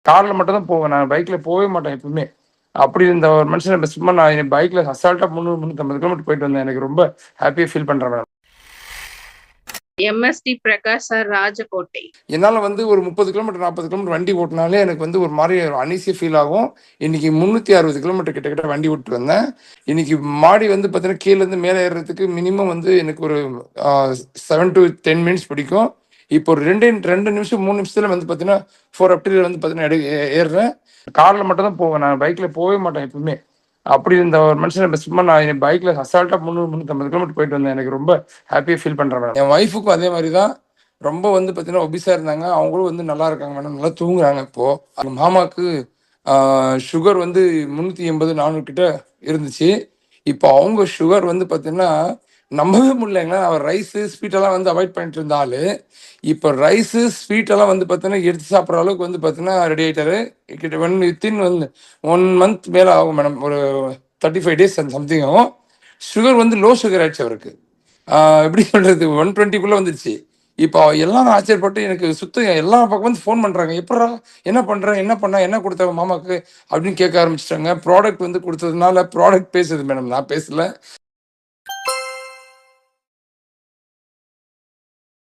காரில் மட்டும் தான் போவேன், நான் பைக்கில் போகவே மாட்டேன் எப்பவுமே. அப்படி இருந்த ஒரு மனுஷன் சும்மா நான் என் பைக்கில் அசால்ட்டாக 300-350 கிலோமீட்டர் போயிட்டு வந்தேன். எனக்கு ரொம்ப ஹாப்பியாக ஃபீல் பண்ணுறேன் madam. MST Prakash sir, Rajakottai. என்னால் வந்து ஒரு 30 கிலோமீட்டர் 40 கிலோமீட்டர் வண்டி ஓட்டினாலே எனக்கு வந்து ஒரு மாதிரி அனீசியாக ஃபீல் ஆகும். இன்னைக்கு 360 கிலோமீட்டர் கிட்ட வண்டி ஓட்டு வந்தேன். இன்னைக்கு மாடி வந்து பார்த்தீங்கன்னா கீழேருந்து மேலே ஏறுறதுக்கு மினிமம் வந்து எனக்கு ஒரு 7 to 10 மினிட்ஸ் பிடிக்கும். இப்போ ஒரு 2 நிமிஷம் 3 நிமிஷத்துல வந்து பார்த்தீங்கன்னா 4 அப்டில் வந்து பார்த்தீங்கன்னா ஏறுறேன். காரில் மட்டும் தான் போவேன், நான் பைக்கில் போகவே மாட்டேன் எப்பவுமே. அப்படி இருந்த ஒரு மனுஷன் சும்மா நான் என் பைக்கில் அசால்ட்டாக 300-350 கிலோமீட்டர் போயிட்டு வந்தேன். எனக்கு ரொம்ப ஹாப்பியாக ஃபீல் பண்ணுறேன் மேடம். என் ஒய்ஃபுக்கும் அதே மாதிரி தான். ரொம்ப வந்து பார்த்தீங்கன்னா ஒபிஸாக இருந்தாங்க, அவங்களும் வந்து நல்லா இருக்காங்க மேடம், நல்லா தூங்குறாங்க. இப்போது அவங்க மாமாவுக்கு சுகர் வந்து 380-400 கிட்ட இருந்துச்சு. இப்போ அவங்க சுகர் வந்து பார்த்தீங்கன்னா நம்பவே முடியலங்க. அவர் ரைஸு ஸ்வீட்டெல்லாம் வந்து அவாய்ட் பண்ணிட்டு இருந்தாலு இப்போ ரைஸு ஸ்வீட்டெல்லாம் வந்து பார்த்தீங்கன்னா எடுத்து சாப்பிட்ற அளவுக்கு வந்து பார்த்தீங்கன்னா ரெடி ஆகிட்டாரு. கிட்ட வித்தின் வந்து 1 மந்த் மேலே ஆகும் மேடம், ஒரு 35 days சம்திங் ஆகும். சுகர் வந்து லோ சுகர் ஆயிடுச்சு அவருக்கு. எப்படி சொல்றது, 120 வந்துருச்சு. இப்போ எல்லாரும் ஆச்சரியப்பட்டு எனக்கு சுத்தம் எல்லா பக்கம் வந்து ஃபோன் பண்ணுறாங்க, எப்படா என்ன பண்ணுறேன், என்ன பண்ண, என்ன கொடுத்த மாமாக்கு அப்படின்னு கேட்க ஆரம்பிச்சிட்டாங்க. ப்ராடக்ட் வந்து கொடுத்ததுனால ப்ராடக்ட் பேசுது மேடம், நான் பேசல.